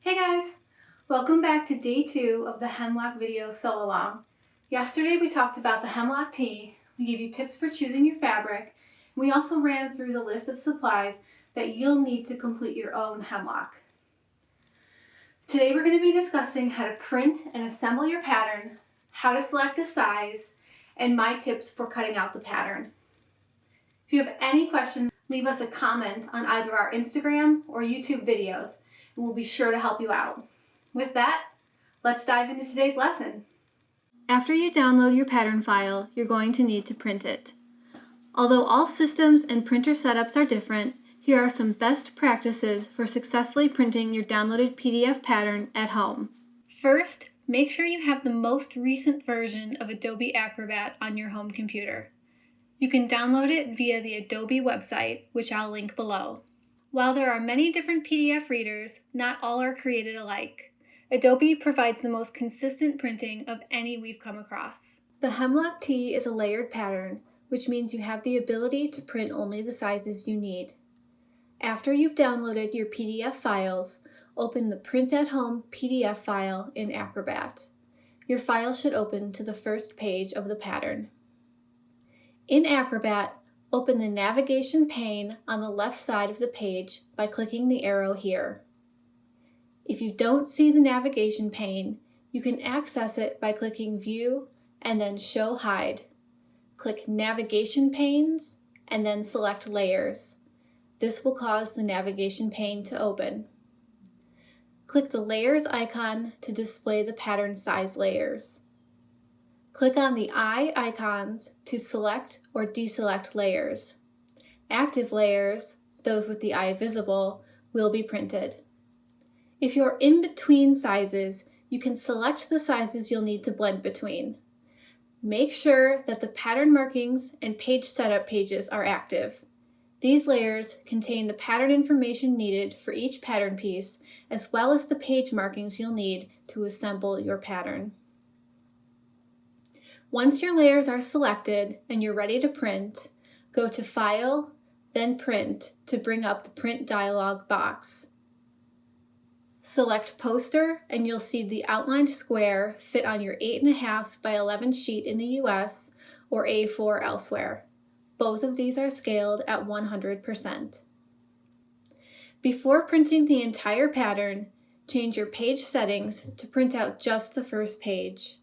Hey guys! Welcome back to day 2 of the Hemlock video sew along. Yesterday we talked about the Hemlock Tee, we gave you tips for choosing your fabric, and we also ran through the list of supplies that you'll need to complete your own hemlock. Today we're going to be discussing how to print and assemble your pattern, how to select a size, and my tips for cutting out the pattern. If you have any questions, leave us a comment on either our Instagram or YouTube videos, and we'll be sure to help you out. With that, let's dive into today's lesson. After you download your pattern file, you're going to need to print it. Although all systems and printer setups are different, here are some best practices for successfully printing your downloaded PDF pattern at home. First, make sure you have the most recent version of Adobe Acrobat on your home computer. You can download it via the Adobe website, which I'll link below. While there are many different PDF readers, not all are created alike. Adobe provides the most consistent printing of any we've come across. The Hemlock Tee is a layered pattern, which means you have the ability to print only the sizes you need. After you've downloaded your PDF files, open the Print at Home PDF file in Acrobat. Your file should open to the first page of the pattern. In Acrobat, open the navigation pane on the left side of the page by clicking the arrow here. If you don't see the navigation pane, you can access it by clicking View and then Show Hide. Click Navigation Panes and then select Layers. This will cause the navigation pane to open. Click the Layers icon to display the pattern size layers. Click on the eye icons to select or deselect layers. Active layers, those with the eye visible, will be printed. If you're in between sizes, you can select the sizes you'll need to blend between. Make sure that the pattern markings and page setup pages are active. These layers contain the pattern information needed for each pattern piece, as well as the page markings you'll need to assemble your pattern. Once your layers are selected and you're ready to print, go to File, then Print to bring up the Print dialog box. Select Poster and you'll see the outlined square fit on your 8.5 by 11 sheet in the US or A4 elsewhere. Both of these are scaled at 100%. Before printing the entire pattern, change your page settings to print out just the first page.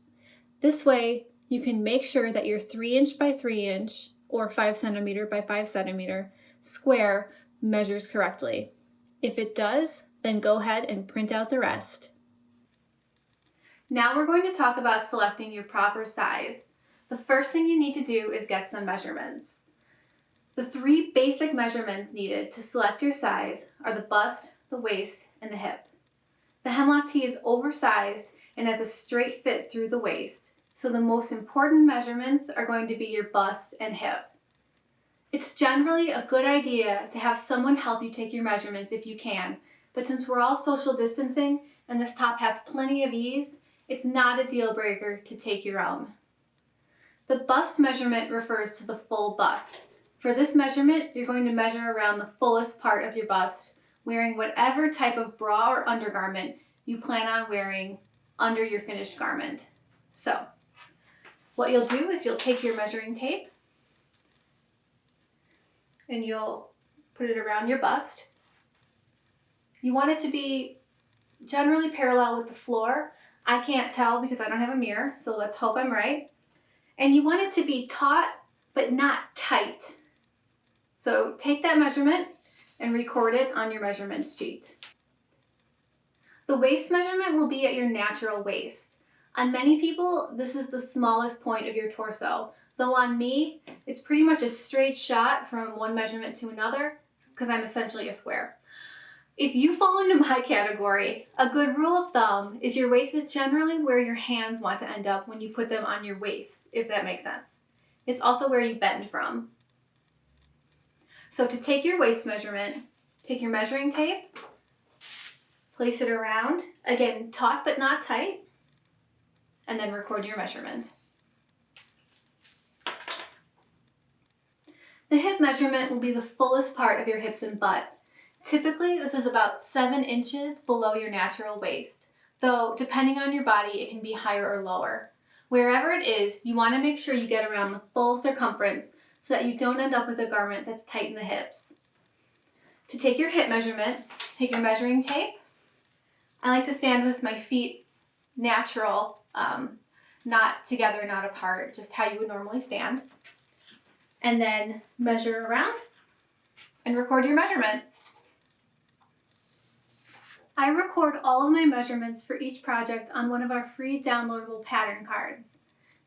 This way, you can make sure that your 3" by 3" or 5 cm by 5 cm square measures correctly. If it does, then go ahead and print out the rest. Now we're going to talk about selecting your proper size. The first thing you need to do is get some measurements. The 3 basic measurements needed to select your size are the bust, the waist, and the hip. The Hemlock Tee is oversized and has a straight fit through the waist, so the most important measurements are going to be your bust and hip. It's generally a good idea to have someone help you take your measurements if you can, but since we're all social distancing and this top has plenty of ease, it's not a deal breaker to take your own. The bust measurement refers to the full bust. For this measurement, you're going to measure around the fullest part of your bust, wearing whatever type of bra or undergarment you plan on wearing under your finished garment. So, what you'll do is you'll take your measuring tape and you'll put it around your bust. You want it to be generally parallel with the floor. I can't tell because I don't have a mirror, so let's hope I'm right. And you want it to be taut but not tight. So take that measurement and record it on your measurement sheet. The waist measurement will be at your natural waist. On many people, this is the smallest point of your torso, though on me, it's pretty much a straight shot from one measurement to another because I'm essentially a square. If you fall into my category, a good rule of thumb is your waist is generally where your hands want to end up when you put them on your waist, if that makes sense. It's also where you bend from. So to take your waist measurement, take your measuring tape, place it around, again, taut but not tight, and then record your measurement. The hip measurement will be the fullest part of your hips and butt. Typically, this is about 7 inches below your natural waist, though depending on your body, it can be higher or lower. Wherever it is, you want to make sure you get around the full circumference so that you don't end up with a garment that's tight in the hips. To take your hip measurement, take your measuring tape. I like to stand with my feet natural, not together, not apart, just how you would normally stand. And then measure around and record your measurement. I record all of my measurements for each project on one of our free downloadable pattern cards.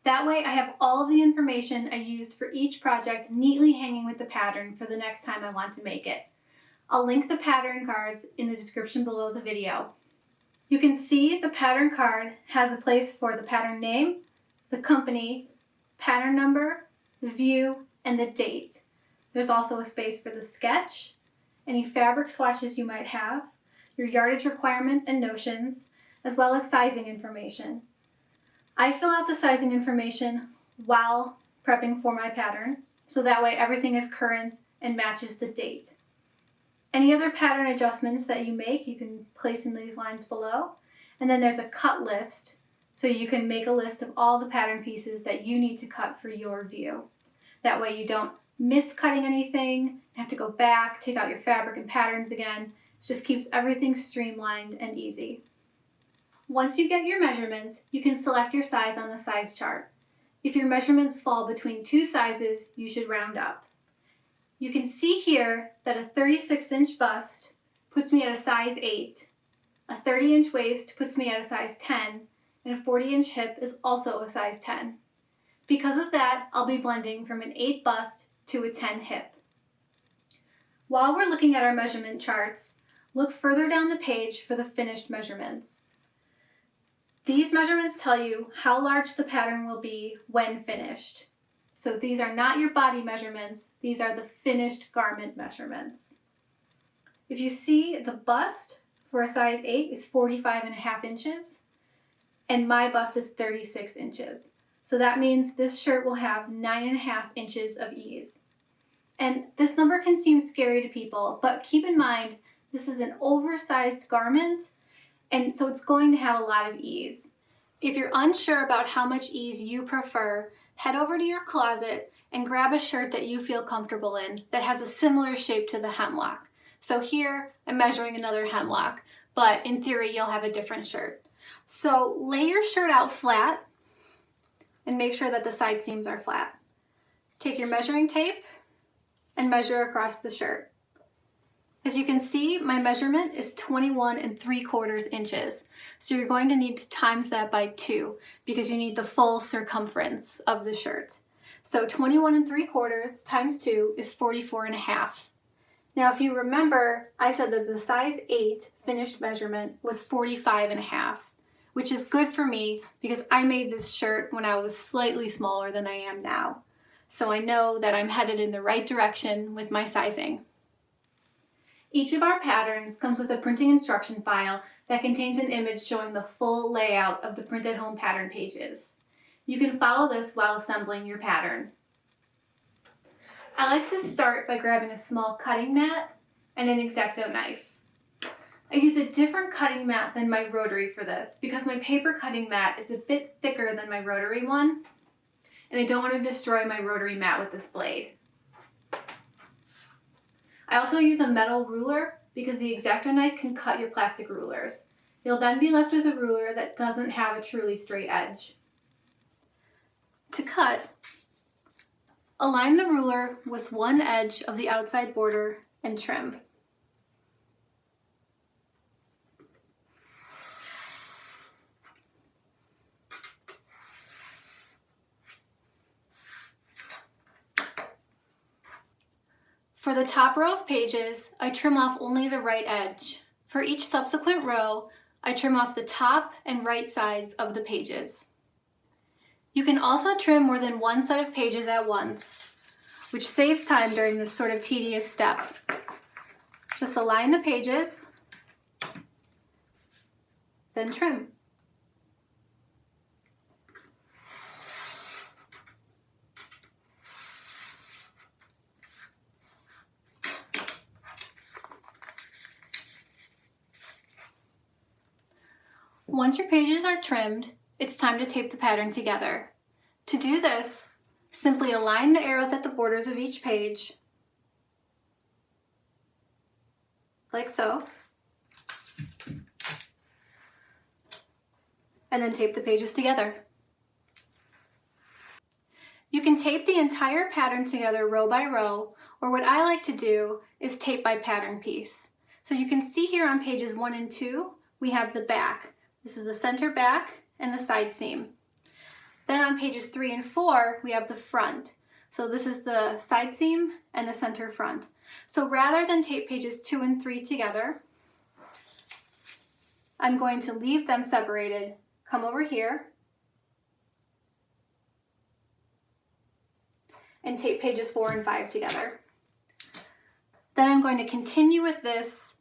That way I have all of the information I used for each project neatly hanging with the pattern for the next time I want to make it. I'll link the pattern cards in the description below the video. You can see the pattern card has a place for the pattern name, the company, pattern number, the view, and the date. There's also a space for the sketch, any fabric swatches you might have, your yardage requirement and notions, as well as sizing information. I fill out the sizing information while prepping for my pattern, so that way everything is current and matches the date. Any other pattern adjustments that you make, you can place in these lines below. And then there's a cut list, so you can make a list of all the pattern pieces that you need to cut for your view. That way you don't miss cutting anything, have to go back, take out your fabric and patterns again. It just keeps everything streamlined and easy. Once you get your measurements, you can select your size on the size chart. If your measurements fall between 2 sizes, you should round up. You can see here that a 36-inch bust puts me at a size 8, a 30-inch waist puts me at a size 10, and a 40-inch hip is also a size 10. Because of that, I'll be blending from an 8 bust to a 10 hip. While we're looking at our measurement charts, look further down the page for the finished measurements. These measurements tell you how large the pattern will be when finished. So these are not your body measurements, these are the finished garment measurements. If you see, the bust for a size 8 is 45.5 inches, and my bust is 36 inches. So that means this shirt will have 9.5 inches of ease. And this number can seem scary to people, but keep in mind, this is an oversized garment, and so it's going to have a lot of ease. If you're unsure about how much ease you prefer, head over to your closet and grab a shirt that you feel comfortable in that has a similar shape to the hemlock. So here, I'm measuring another hemlock, but in theory, you'll have a different shirt. So lay your shirt out flat and make sure that the side seams are flat. Take your measuring tape and measure across the shirt. As you can see, my measurement is 21 3/4 inches. So you're going to need to times that by 2 because you need the full circumference of the shirt. So 21 3/4 times 2 is 44.5. Now, if you remember, I said that the size 8 finished measurement was 45.5, which is good for me because I made this shirt when I was slightly smaller than I am now. So I know that I'm headed in the right direction with my sizing. Each of our patterns comes with a printing instruction file that contains an image showing the full layout of the print at home pattern pages. You can follow this while assembling your pattern. I like to start by grabbing a small cutting mat and an X-Acto knife. I use a different cutting mat than my rotary for this because my paper cutting mat is a bit thicker than my rotary one, and I don't want to destroy my rotary mat with this blade. I also use a metal ruler because the X-Acto knife can cut your plastic rulers. You'll then be left with a ruler that doesn't have a truly straight edge. To cut, align the ruler with one edge of the outside border and trim. For the top row of pages, I trim off only the right edge. For each subsequent row, I trim off the top and right sides of the pages. You can also trim more than one set of pages at once, which saves time during this sort of tedious step. Just align the pages, then trim. Once your pages are trimmed, it's time to tape the pattern together. To do this, simply align the arrows at the borders of each page, like so, and then tape the pages together. You can tape the entire pattern together row by row, or what I like to do is tape by pattern piece. So you can see here on pages 1 and 2, we have the back. This is the center back and the side seam. Then on pages 3 and 4, we have the front. So this is the side seam and the center front. So rather than tape pages 2 and 3 together, I'm going to leave them separated, come over here, and tape pages 4 and 5 together. Then I'm going to continue with this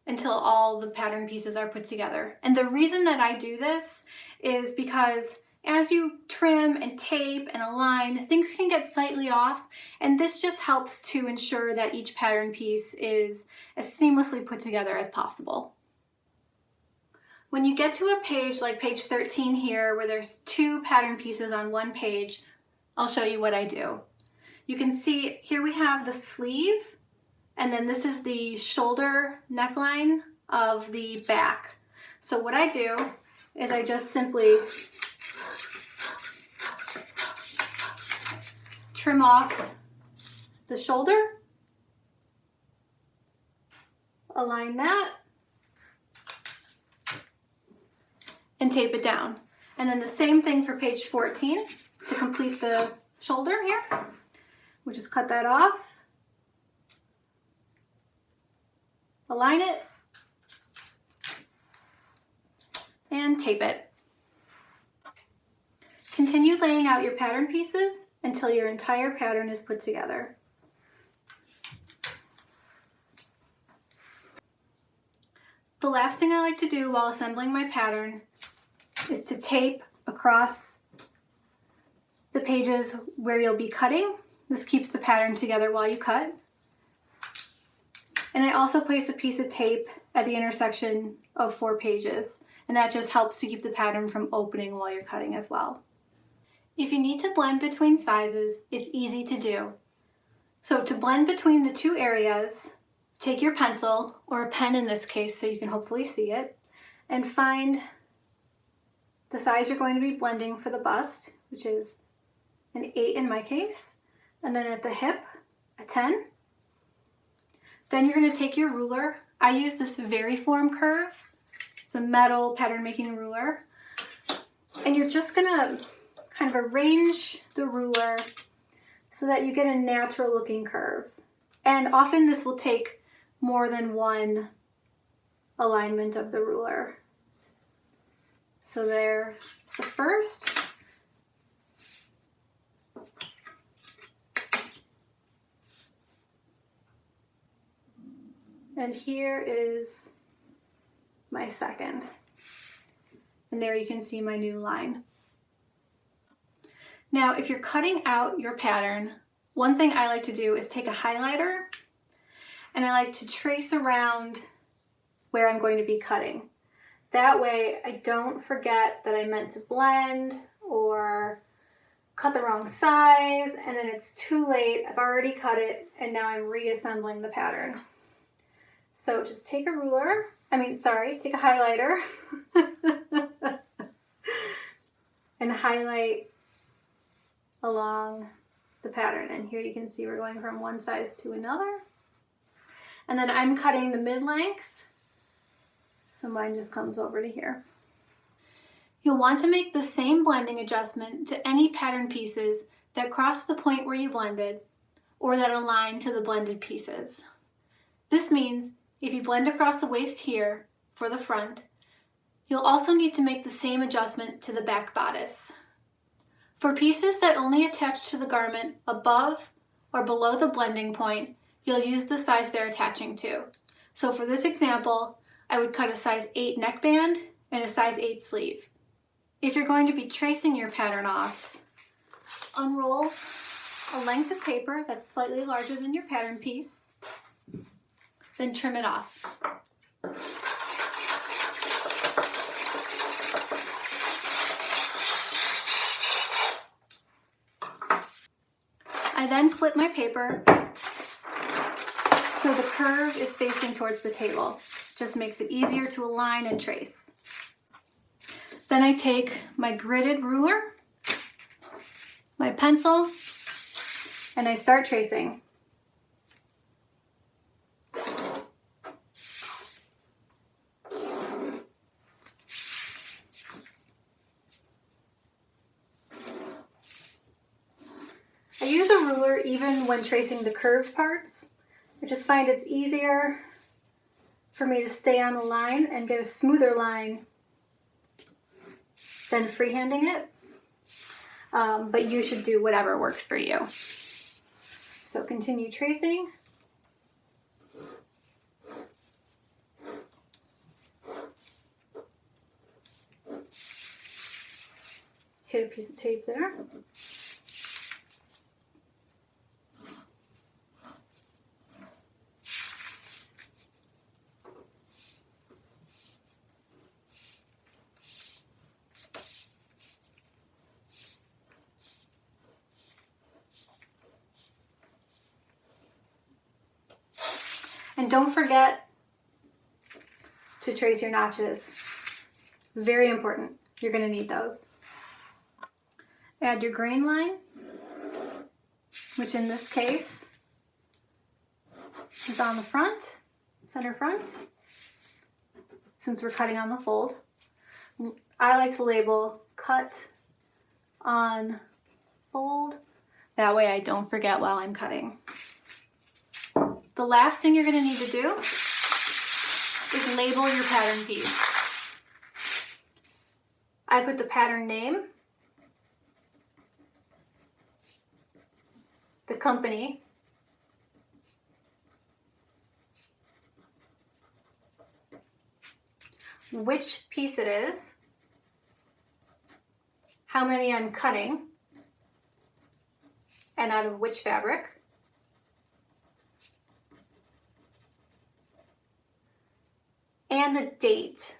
until all the pattern pieces are put together. And the reason that I do this is because as you trim and tape and align, things can get slightly off, and this just helps to ensure that each pattern piece is as seamlessly put together as possible. When you get to a page like page 13 here, where there's 2 pattern pieces on one page, I'll show you what I do. You can see here we have the sleeve, and then this is the shoulder neckline of the back. So what I do is I just simply trim off the shoulder, align that, and tape it down. And then the same thing for page 14 to complete the shoulder here. We'll just cut that off, align it, and tape it. Continue laying out your pattern pieces until your entire pattern is put together. The last thing I like to do while assembling my pattern is to tape across the pages where you'll be cutting. This keeps the pattern together while you cut. And I also place a piece of tape at the intersection of 4 pages, and that just helps to keep the pattern from opening while you're cutting as well. If you need to blend between sizes, it's easy to do. So to blend between the 2 areas, take your pencil, or a pen in this case so you can hopefully see it, and find the size you're going to be blending for the bust, which is an 8 in my case, and then at the hip, a 10. Then you're going to take your ruler. I use this Variform curve. It's a metal pattern making ruler. And you're just going to kind of arrange the ruler so that you get a natural looking curve. And often this will take more than one alignment of the ruler. So there's the first. And here is my second. And there you can see my new line. Now, if you're cutting out your pattern, one thing I like to do is take a highlighter, and I like to trace around where I'm going to be cutting. That way I don't forget that I meant to blend or cut the wrong size, and then it's too late. I've already cut it, and now I'm reassembling the pattern. So just take a take a highlighter and highlight along the pattern. And here you can see we're going from one size to another. And then I'm cutting the mid-length, so mine just comes over to here. You'll want to make the same blending adjustment to any pattern pieces that cross the point where you blended or that align to the blended pieces. This means if you blend across the waist here for the front, you'll also need to make the same adjustment to the back bodice. For pieces that only attach to the garment above or below the blending point, you'll use the size they're attaching to. So for this example, I would cut a size 8 neckband and a size 8 sleeve. If you're going to be tracing your pattern off, unroll a length of paper that's slightly larger than your pattern piece, then trim it off. I then flip my paper so the curve is facing towards the table. Just makes it easier to align and trace. Then I take my gridded ruler, my pencil, and I start tracing. I use a ruler even when tracing the curved parts. I just find it's easier for me to stay on the line and get a smoother line than freehanding it. But you should do whatever works for you. So continue tracing. Hit a piece of tape there. And don't forget to trace your notches. Very important. You're going to need those. Add your grain line, which in this case is on the front, center front, since we're cutting on the fold. I like to label cut on fold. That way I don't forget while I'm cutting. The last thing you're going to need to do is label your pattern piece. I put the pattern name, the company, which piece it is, how many I'm cutting, and out of which fabric, and the date.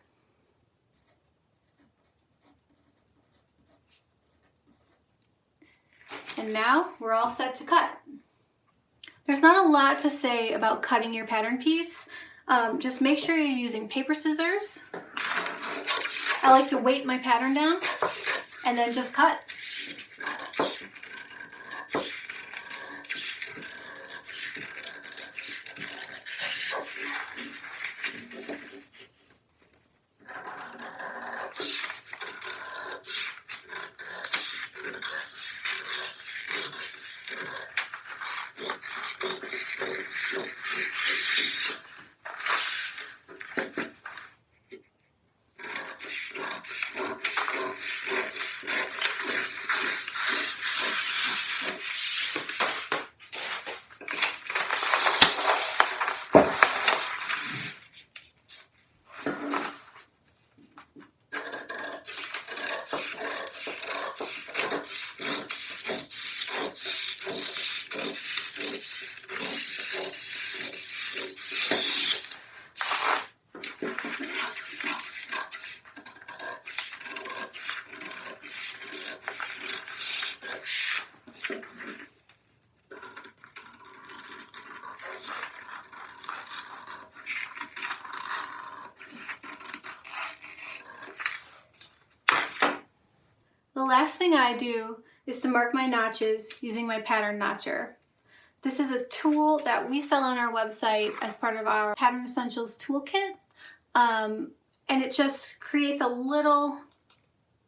And now we're all set to cut. There's not a lot to say about cutting your pattern piece. Just make sure you're using paper scissors. I like to weight my pattern down and then just cut. The last thing I do is to mark my notches using my pattern notcher. This is a tool that we sell on our website as part of our Pattern Essentials toolkit. And it just creates a little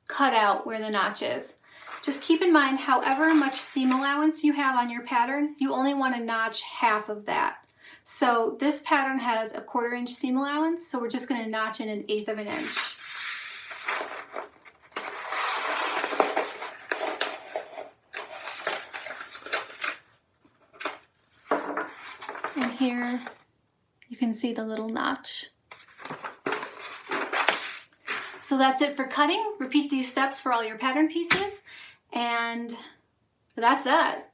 cutout where the notch is. Just keep in mind, however much seam allowance you have on your pattern, you only want to notch half of that. So this pattern has a 1/4 inch seam allowance, so we're just going to notch in 1/8 of an inch. And here you can see the little notch. So that's it for cutting. Repeat these steps for all your pattern pieces, and that's that.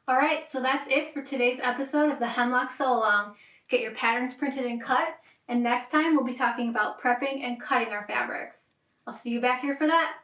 All right, so that's it for today's episode of the Hemlock Sew Along. Get your patterns printed and cut, and next time we'll be talking about prepping and cutting our fabrics. I'll see you back here for that.